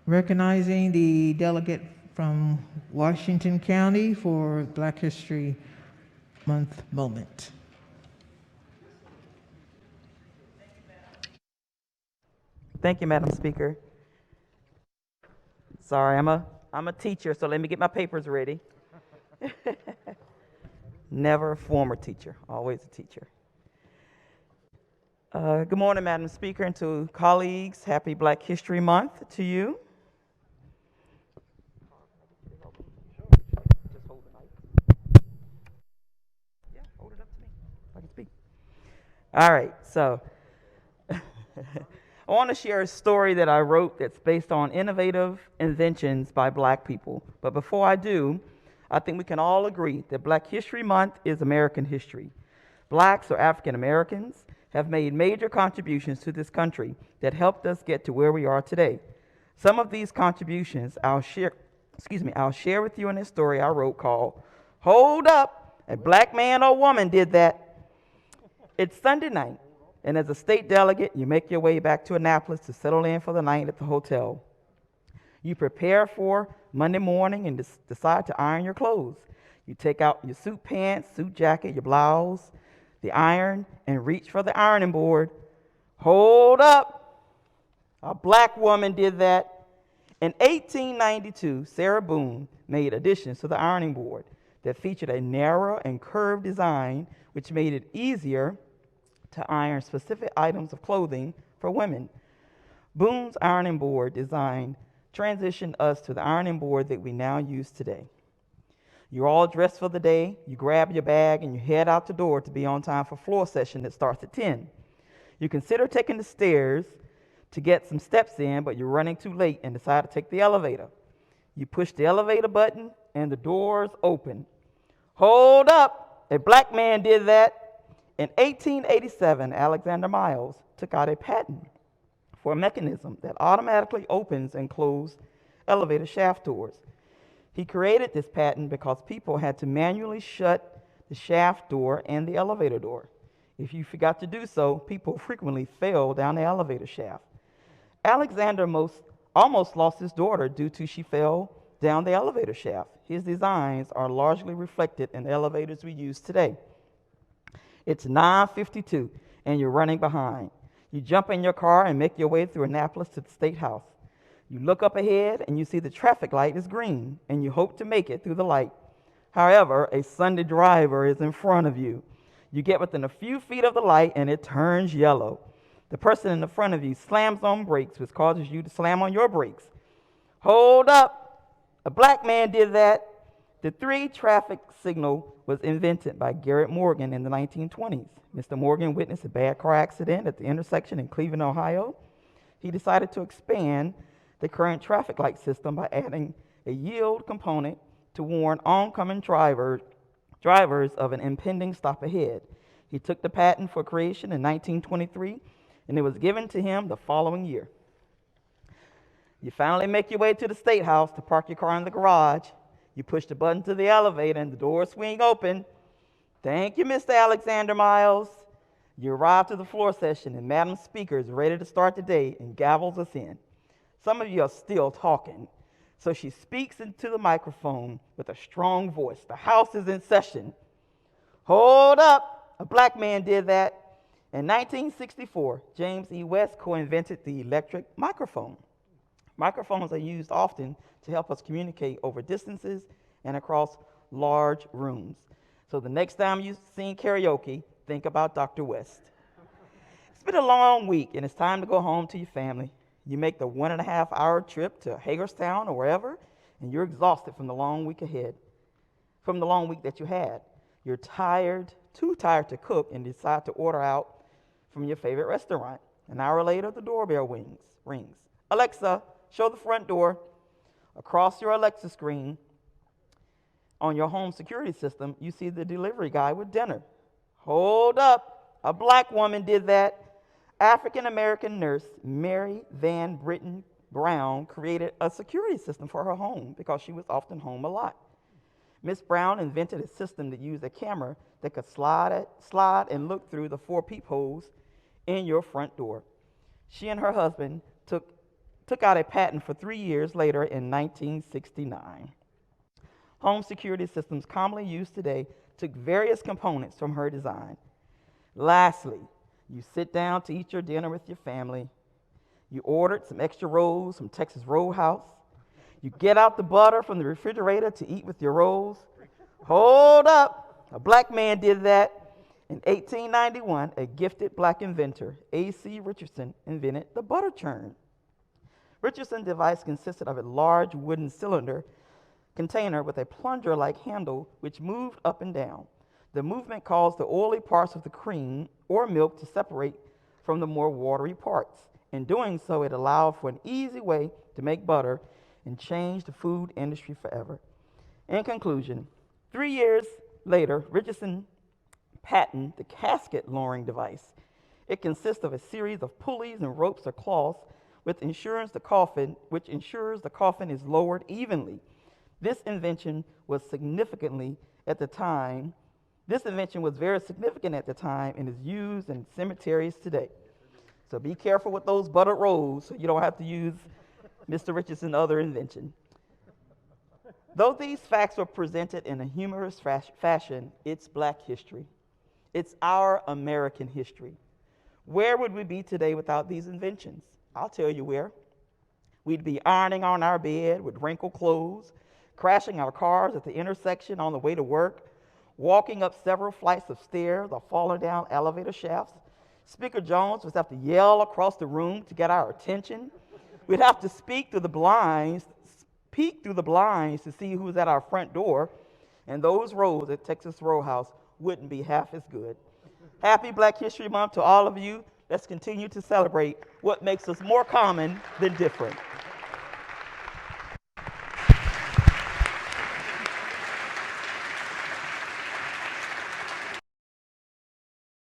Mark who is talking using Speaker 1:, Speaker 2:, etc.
Speaker 1: Recognizing the delegate from Washington County for Black History Month moment.
Speaker 2: Thank you, Madam Speaker. Sorry, I'm a teacher, so let me get my papers ready. Never a former teacher, always a teacher. Good morning, Madam Speaker, and to colleagues. Happy Black History Month to you. Just hold the mic. Yeah, hold it up to me so I can speak. All right, so I want to share a story that I wrote that's based on innovative inventions by Black people. But before I do, I think we can all agree that Black History Month is American history. Blacks or African Americans have made major contributions to this country that helped us get to where we are today. Some of these contributions I'll share with you in a story I wrote called Hold Up, a Black Man or Woman Did That. It's Sunday night, and as a state delegate, you make your way back to Annapolis to settle in for the night at the hotel. You prepare for Monday morning and decide to iron your clothes. You take out your suit pants, suit jacket, your blouse, the iron, and reach for the ironing board. Hold up. A Black woman did that. In 1892, Sarah Boone made additions to the ironing board that featured a narrow and curved design, which made it easier to iron specific items of clothing for women. Boone's ironing board design transitioned us to the ironing board that we now use today. You're all dressed for the day, you grab your bag, and you head out the door to be on time for floor session that starts at 10. You consider taking the stairs to get some steps in, but you're running too late and decide to take the elevator. You push the elevator button, and the doors open. Hold up! A Black man did that. In 1887, Alexander Miles took out a patent for a mechanism that automatically opens and closes elevator shaft doors. He created this patent because people had to manually shut the shaft door and the elevator door. If you forgot to do so, people frequently fell down the elevator shaft. Alexander almost lost his daughter due to she fell down the elevator shaft. His designs are largely reflected in the elevators we use today. It's 9:52 and you're running behind. You jump in your car and make your way through Annapolis to the State House. You look up ahead and you see the traffic light is green and you hope to make it through the light. However, a Sunday driver is in front of you. You get within a few feet of the light and it turns yellow. The person in the front of you slams on brakes, which causes you to slam on your brakes. Hold up! A Black man did that. The 3 traffic signal was invented by Garrett Morgan in the 1920s. Mr. Morgan witnessed a bad car accident at the intersection in Cleveland, Ohio. He decided to expand the current traffic light system by adding a yield component to warn oncoming drivers of an impending stop ahead. He took the patent for creation in 1923, and it was given to him the following year. You finally make your way to the State House to park your car in the garage. You push the button to the elevator, and the doors swing open. Thank you, Mr. Alexander Miles. You arrive to the floor session, and Madam Speaker is ready to start the day and gavels us in. Some of you are still talking. So she speaks into the microphone with a strong voice. The House is in session. Hold up! A Black man did that. In 1964, James E. West co-invented the electric microphone. Microphones are used often to help us communicate over distances and across large rooms. So the next time you sing karaoke, think about Dr. West. It's been a long week, and it's time to go home to your family. You make the 1.5-hour trip to Hagerstown or wherever, and you're exhausted from the long week that you had. You're too tired to cook, and decide to order out from your favorite restaurant. An hour later, the doorbell rings. Alexa, show the front door. Across your Alexa screen, on your home security system, you see the delivery guy with dinner. Hold up, a Black woman did that. African-American nurse Mary Van Britton Brown created a security system for her home because she was often home a lot. Miss Brown invented a system that used a camera that could slide and look through the 4 peepholes in your front door. She and her husband took took out a patent for 3 years later in 1969. Home security systems commonly used today took various components from her design. Lastly, you sit down to eat your dinner with your family. You ordered some extra rolls from Texas Roadhouse. You get out the butter from the refrigerator to eat with your rolls. Hold up, a black man did that. In 1891, a gifted black inventor, A.C. Richardson, invented the butter churn. Richardson's device consisted of a large wooden cylinder container with a plunger-like handle which moved up and down. The movement caused the oily parts of the cream or milk to separate from the more watery parts. In doing so, it allowed for an easy way to make butter and change the food industry forever. In conclusion, 3 years later, Richardson patented the casket lowering device. It consists of a series of pulleys and ropes or cloths which ensures the coffin is lowered evenly. This invention was very significant at the time and is used in cemeteries today. So be careful with those buttered rolls so you don't have to use Mr. Richardson's other invention. Though these facts were presented in a humorous fashion, it's Black history. It's our American history. Where would we be today without these inventions? I'll tell you where. We'd be ironing on our bed with wrinkled clothes, crashing our cars at the intersection on the way to work, walking up several flights of stairs or falling down elevator shafts. Speaker Jones would have to yell across the room to get our attention. We'd have to peek through the blinds to see who's at our front door, and those rows at Texas Roadhouse wouldn't be half as good. Happy Black History Month to all of you. Let's continue to celebrate what makes us more common than different.